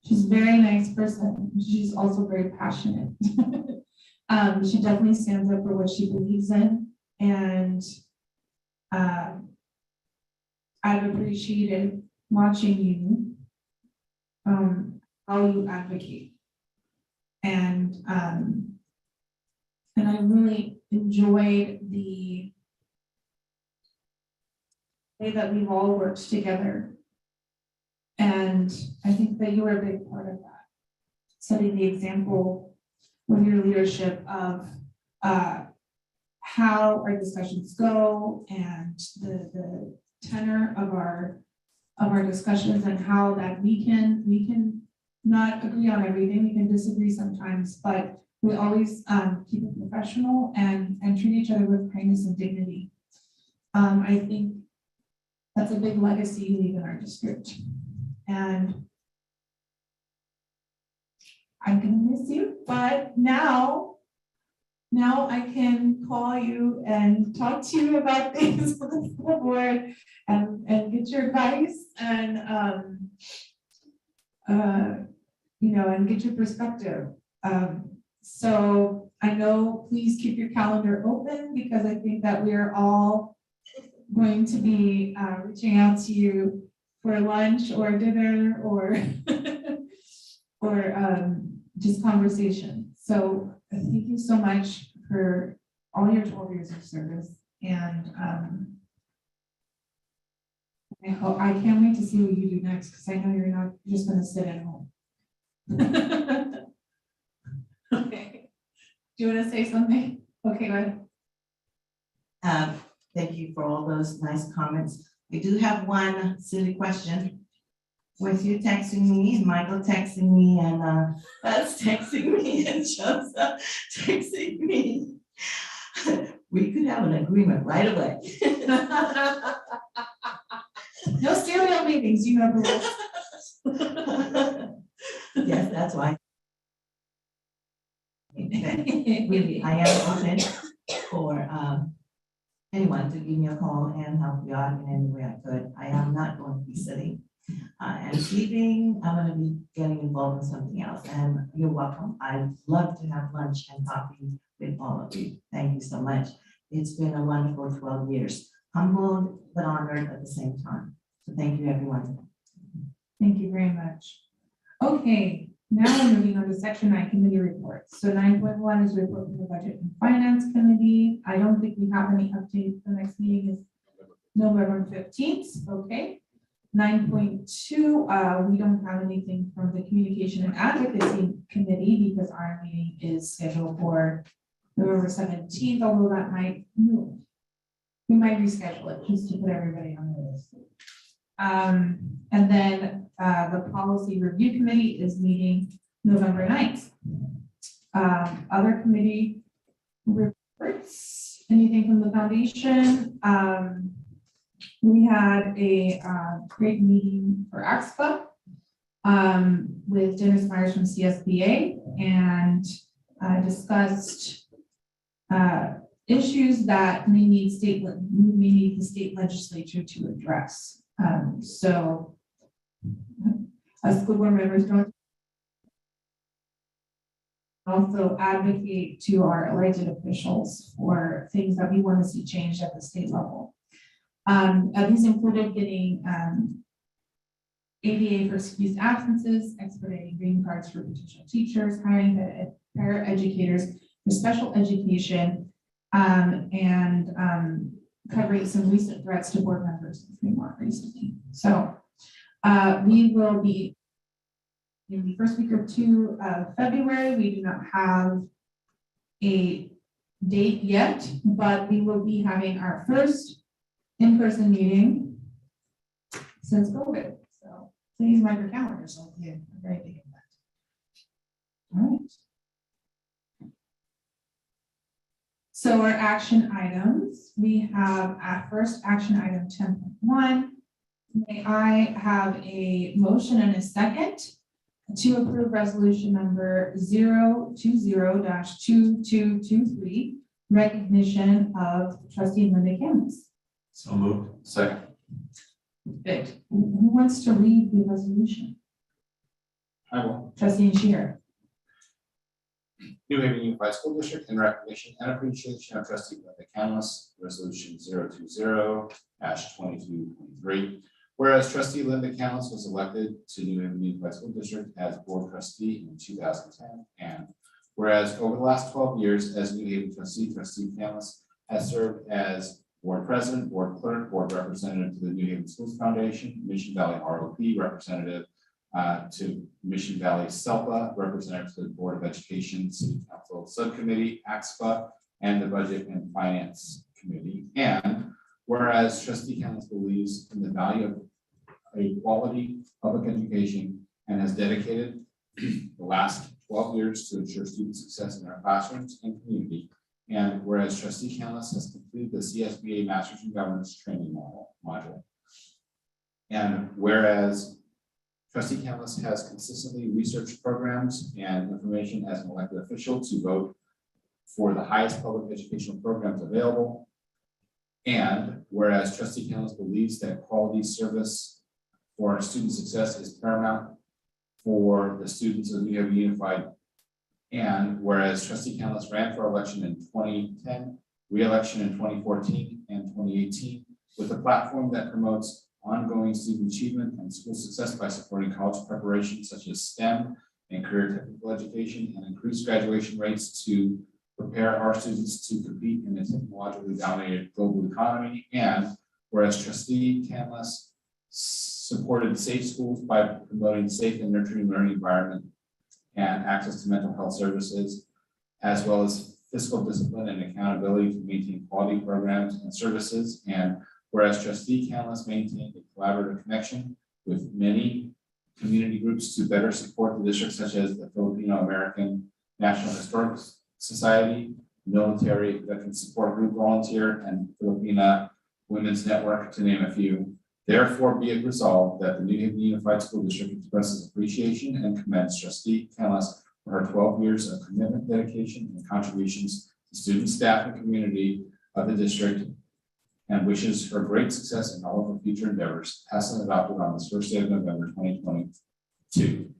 [SPEAKER 1] she's a very nice person. She's also very passionate. She definitely stands up for what she believes in, and I've appreciated watching you, how you advocate. And I really enjoyed the way that we've all worked together. And I think that you were a big part of that, setting the example with your leadership of how our discussions go and the tenor of our discussions, and how that we can not agree on everything, we can disagree sometimes, but we always keep it professional and treat each other with kindness and dignity. I think that's a big legacy you leave in our district. And I'm gonna miss you, but now I can call you and talk to you about things on the school board and get your advice and and get your perspective. So I know, please keep your calendar open, because I think that we are all going to be reaching out to you for lunch or dinner or just conversation. So thank you so much for all your 12 years of service, and I can't wait to see what you do next, because I know you're not just going to sit at home. Okay. Do you want to say something? Okay, go ahead.
[SPEAKER 5] Thank you for all those nice comments. I do have one silly question. With you texting me, and Michael texting me, and us texting me, and Joseph texting me, we could have an agreement right away.
[SPEAKER 1] No serial meetings, you know the rules.
[SPEAKER 5] Yes, that's why. Really, I am open for anyone to give me a call and help you out in any way I could. I am not going to be sitting and sleeping. I'm going to be getting involved in something else, and you're welcome. I'd love to have lunch and coffee with all of you. Thank you so much. It's been a wonderful 12 years. Humbled but honored at the same time. So thank you, everyone.
[SPEAKER 1] Thank you very much. Okay, now we're moving on to section 9 committee reports. So 9.1 is report from the Budget and Finance Committee. I don't think we have any updates. The next meeting is November 15th. Okay. 9.2, we don't have anything from the Communication and Advocacy Committee, because our meeting is scheduled for November 17th, although that might move. We might reschedule it just to put everybody on the list. And then the Policy Review Committee is meeting November 9th. Other committee reports, anything from the foundation? We had a great meeting for AXPA with Dennis Myers from CSBA, and discussed issues that may need the state legislature to address. So as school board members don't also advocate to our elected officials for things that we want to see changed at the state level. These included getting ADA for excused absences, expediting green cards for potential teachers, hiring the paraeducators for special education, and covering some recent threats to board members in Fremont recently. So we will be in the first week or two of February. We do not have a date yet, but we will be having our first in-person meeting since COVID. So please mark your calendar. So yeah, I'm very big in that. All right. So our action items, we have at first action item 10.1. May I have a motion and a second to approve resolution number 020-2223, recognition of trustee Linda Camus.
[SPEAKER 3] So moved. Second.
[SPEAKER 1] Good. Who wants to read the resolution?
[SPEAKER 2] I will.
[SPEAKER 1] Trustee Shear.
[SPEAKER 2] New Haven Unified School District in recognition and appreciation of trustee Linda Canlis, resolution 020-2223. Whereas trustee Linda Canlis was elected to New Haven Unified School District as board trustee in 2010. And whereas over the last 12 years as New Haven trustee, trustee Canlis has served as board president, board clerk, board representative to the New Haven Schools Foundation, Mission Valley ROP representative to Mission Valley SELPA, representative to the Board of Education, City Council Subcommittee, AXPA, and the Budget and Finance Committee. And whereas trustee Canlis believes in the value of a quality public education and has dedicated the last 12 years to ensure student success in our classrooms and community. And whereas trustee Canlis has completed the CSBA Masters in Governance training module. And whereas trustee Canlis has consistently researched programs and information as an elected official to vote for the highest public educational programs available. And whereas trustee Canlis believes that quality service for our student success is paramount for the students of New Haven Unified. And whereas trustee Canlis ran for election in 2010, re-election in 2014 and 2018 with a platform that promotes ongoing student achievement and school success by supporting college preparation such as STEM and career technical education and increased graduation rates to prepare our students to compete in a technologically dominated global economy. And whereas trustee Canlis supported safe schools by promoting safe and nurturing learning environment and access to mental health services, as well as fiscal discipline and accountability to maintain quality programs and services. And whereas trustee Canlis maintained a collaborative connection with many community groups to better support the district, such as the Filipino American National Historic Society, Military Veteran Support Group Volunteer, and Filipina Women's Network, to name a few. Therefore, be it resolved that the New Haven Unified School District expresses appreciation and commends trustee Canlis for her 12 years of commitment, dedication, and contributions to students, staff, and community of the district, and wishes her great success in all of her future endeavors, passed and adopted on this first day of November 2022.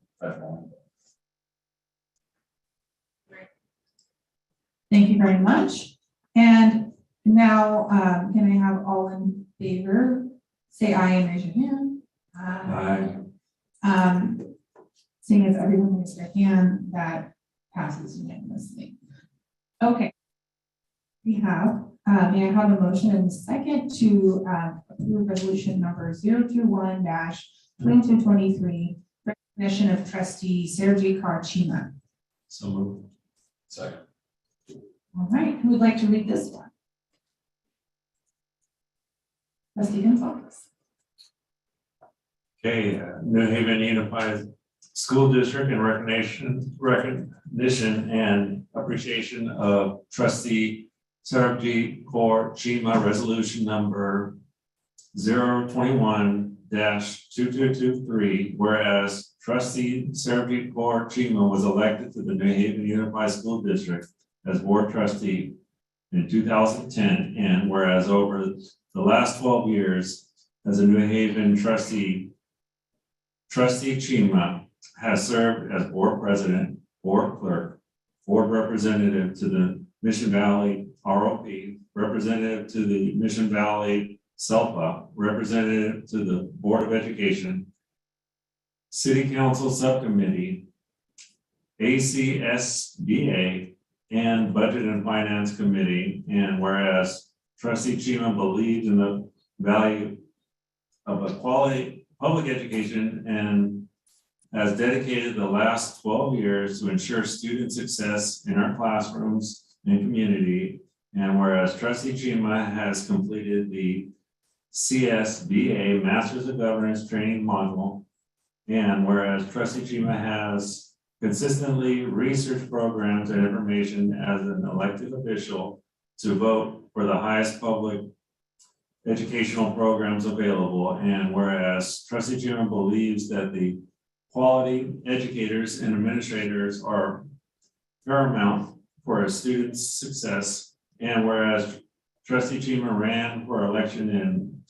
[SPEAKER 1] Thank you very much. And now, can I have all in favor say aye and raise your hand? Seeing as everyone raised their hand, that passes unanimously. Okay. We have, may I have a motion in a second to approve resolution number 021-2223, recognition of trustee Sergi Karchima.
[SPEAKER 3] So moved.
[SPEAKER 2] Second.
[SPEAKER 1] All right, who would like to read this one? Trustee Gonzalez.
[SPEAKER 3] Okay, New Haven Unified School District in recognition and appreciation of trustee Sergi Karchima, resolution number 021-2223, whereas trustee Sergi Karchima was elected to the New Haven Unified School District as board trustee in 2010, and whereas over the last 12 years as a New Haven trustee, trustee Chima has served as board president, board clerk, board representative to the Mission Valley ROP, representative to the Mission Valley SELPA, representative to the Board of Education, City Council Subcommittee, ACSBA, and Budget and Finance Committee. And whereas trustee Chima believed in the value of a quality public education and has dedicated the last 12 years to ensure student success in our classrooms and community. And whereas trustee Chima has completed the CSBA Masters of Governance training module. And whereas trustee Chima has consistently researched programs and information as an elected official to vote for the highest public educational programs available. And whereas trustee Chima believes that the quality educators and administrators are paramount for a student's success. And whereas trustee Chima ran for election in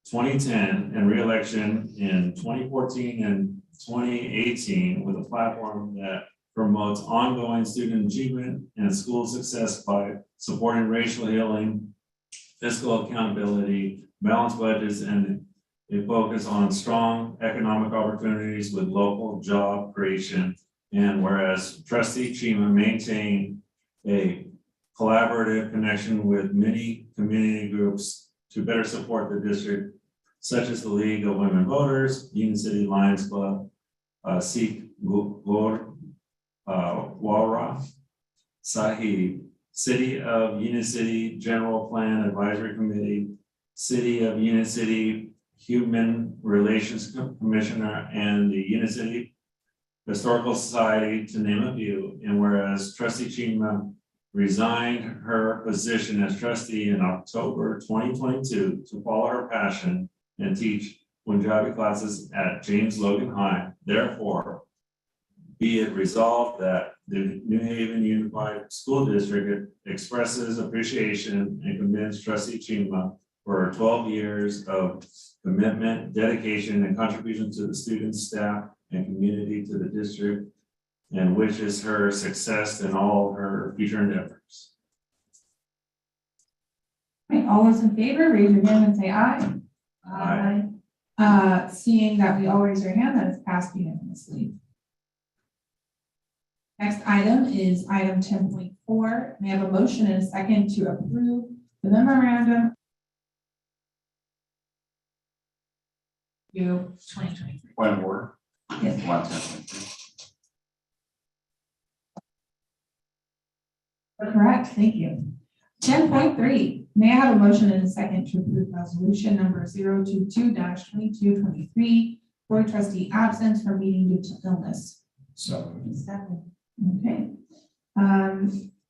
[SPEAKER 3] 2010 and re-election in 2014 and 2018 with a platform that promotes ongoing student achievement and school success by supporting racial healing, fiscal accountability, balanced budgets, and a focus on strong economic opportunities with local job creation. And whereas trustee Chima maintained a collaborative connection with many community groups to better support the district, such as the League of Women Voters, Union City Lions Club, Sikh Gor Wara Sahib, City of Union City General Plan Advisory Committee, City of Union City Human Relations Commissioner, and the Union City Historical Society, to name a few. And whereas trustee Chima resigned her position as trustee in October 2022 to follow her passion and teach Punjabi classes at James Logan High, therefore, be it resolved that the New Haven Unified School District expresses appreciation and commends trustee Chima for her 12 years of commitment, dedication, and contribution to the students, staff, and community to the district, and wishes her success in all her future endeavors.
[SPEAKER 1] Right, all those in favor, raise your hand and say aye.
[SPEAKER 3] Aye.
[SPEAKER 1] Seeing that we all raise our hand, that is passed unanimously. Next item is item 10.4. May I have a motion and a second to approve the memorandum to 2023.
[SPEAKER 2] Point of order.
[SPEAKER 1] Yes.
[SPEAKER 2] 110.3.
[SPEAKER 1] Correct, thank you. 10.3, may I have a motion and a second to approve resolution number 022-2223 for trustee absence from meeting due to illness.
[SPEAKER 2] So.
[SPEAKER 1] Second. Okay.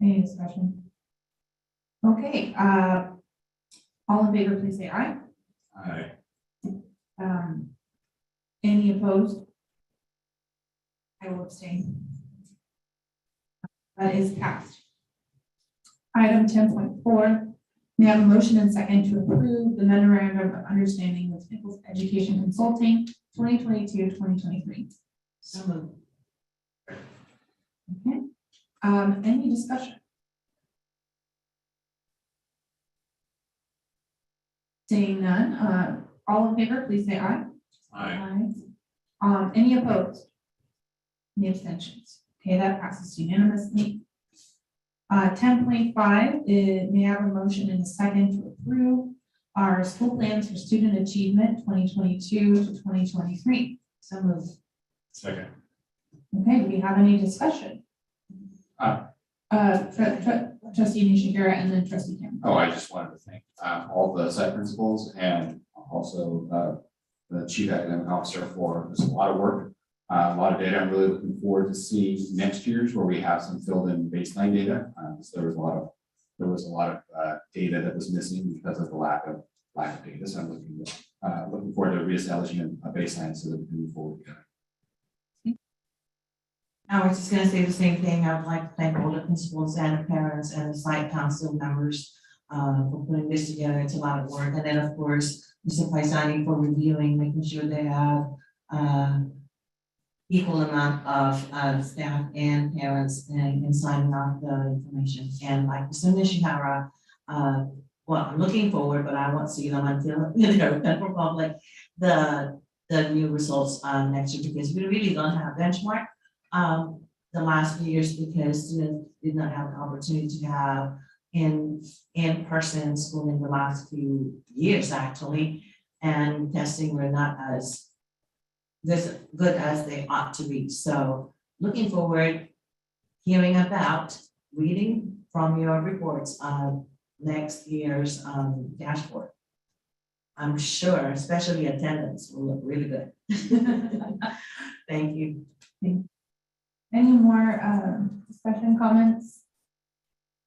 [SPEAKER 1] Any discussion? Okay, all in favor, please say aye.
[SPEAKER 3] Aye.
[SPEAKER 1] Any opposed? I will abstain. That is passed. Item 10.4, may I have a motion and second to approve the memorandum of understanding with Nichols Education Consulting 2022-2023.
[SPEAKER 5] So moved.
[SPEAKER 1] Okay. Any discussion? Seeing none, all in favor, please say aye.
[SPEAKER 3] Aye.
[SPEAKER 1] Any opposed? Any abstentions? Okay, that passes unanimously. 10.5 is, may I have a motion and a second to approve our school plans for student achievement 2022 to 2023.
[SPEAKER 5] So moved.
[SPEAKER 3] Second.
[SPEAKER 1] Okay, do we have any discussion? Trustee Nishigura and then trustee Campbell.
[SPEAKER 2] Oh, I just wanted to thank all the site principals and also the chief academic officer for this. A lot of work, a lot of data. I'm really looking forward to see next year's where we have some filled in baseline data. So there was a lot of data that was missing because of the lack of data. So I'm looking forward to reestablishing a baseline so that we can move forward together.
[SPEAKER 5] I was just gonna say the same thing. I would like to thank all the principals and the parents and the site council members for putting this together. It's a lot of work. And then, of course, Mr. Paisani for reviewing, making sure they have equal amount of staff and parents and signing off the information. And like Mr. Nishihara, well, I'm looking forward, but I won't see them until they're open for public, the new results next year, because we really don't have benchmark the last few years because students did not have the opportunity to have in-person schooling the last few years actually, and testing were not as good as they ought to be. So looking forward, hearing about, reading from your reports on next year's dashboard. I'm sure, especially attendance will look really good. Thank you.
[SPEAKER 1] Any more discussion, comments?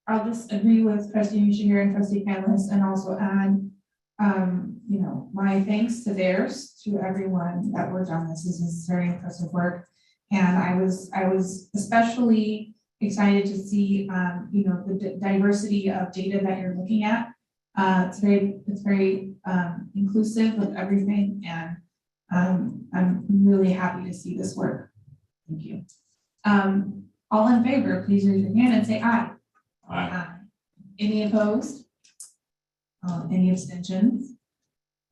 [SPEAKER 1] I'll just agree with trustee Nishigura and trustee Canlis and also add, my thanks to theirs, to everyone that worked on this. This is very impressive work. And I was especially excited to see, the diversity of data that you're looking at. It's very inclusive of everything, and I'm really happy to see this work. Thank you. All in favor, please raise your hand and say aye.
[SPEAKER 3] Aye.
[SPEAKER 1] Any opposed? Any abstentions?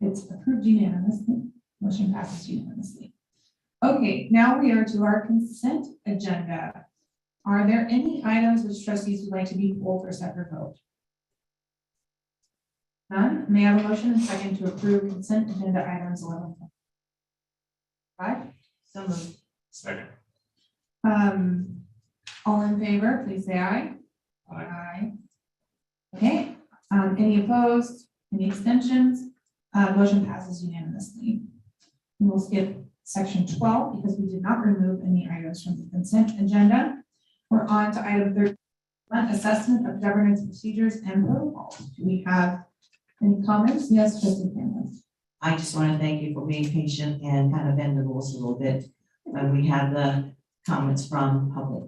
[SPEAKER 1] It's approved unanimously. Motion passes unanimously. Okay, now we are to our consent agenda. Are there any items which trustees would like to be pulled for separate vote? None. May I have a motion and second to approve consent agenda items 11.5?
[SPEAKER 5] So moved.
[SPEAKER 3] Second.
[SPEAKER 1] All in favor, please say aye.
[SPEAKER 3] Aye.
[SPEAKER 1] Aye. Okay, any opposed, any abstentions? Motion passes unanimously. We will skip section 12 because we did not remove any items from the consent agenda. We're on to item 13, assessment of governance procedures and protocols. Do we have any comments? Yes, trustee Cameron.
[SPEAKER 5] I just want to thank you for being patient and kind of bend the rules a little bit when we had the comments from public.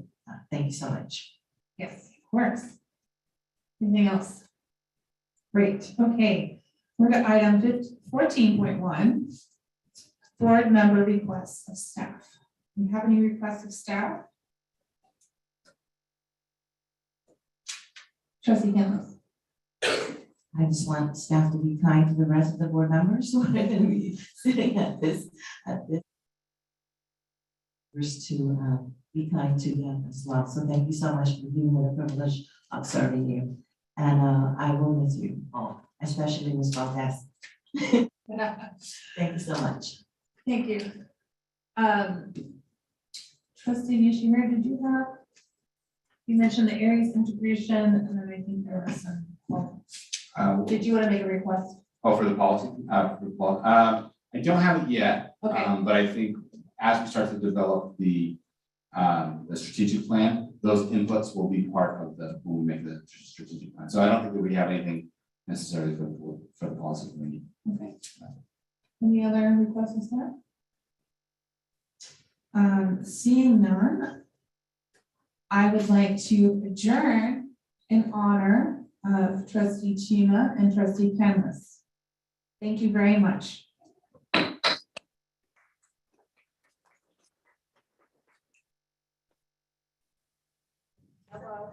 [SPEAKER 5] Thank you so much.
[SPEAKER 1] Yes, of course. Anything else? Great, okay. We're at item 14.1, board member requests of staff. Do you have any requests of staff? Trustee Cameron.
[SPEAKER 5] I just want staff to be kind to the rest of the board members who are going to be sitting at this. First to be kind to them as well. So thank you so much for giving me the privilege of serving you. And I will miss you all, especially Ms. Valdez. Thank you so much.
[SPEAKER 1] Thank you. Trustee Nishimura, did you have? You mentioned the Aries integration, and then I think there was some. Did you want to make a request?
[SPEAKER 14] Oh, for the policy, I don't have it yet.
[SPEAKER 1] Okay.
[SPEAKER 14] But I think as we start to develop the strategic plan, those inputs will be part of when we make the strategic plan. So I don't think that we have anything necessarily for the policy committee.
[SPEAKER 1] Okay. Any other requests of staff? Seeing none, I would like to adjourn in honor of trustee Chima and trustee Kenlis. Thank you very much. Hello.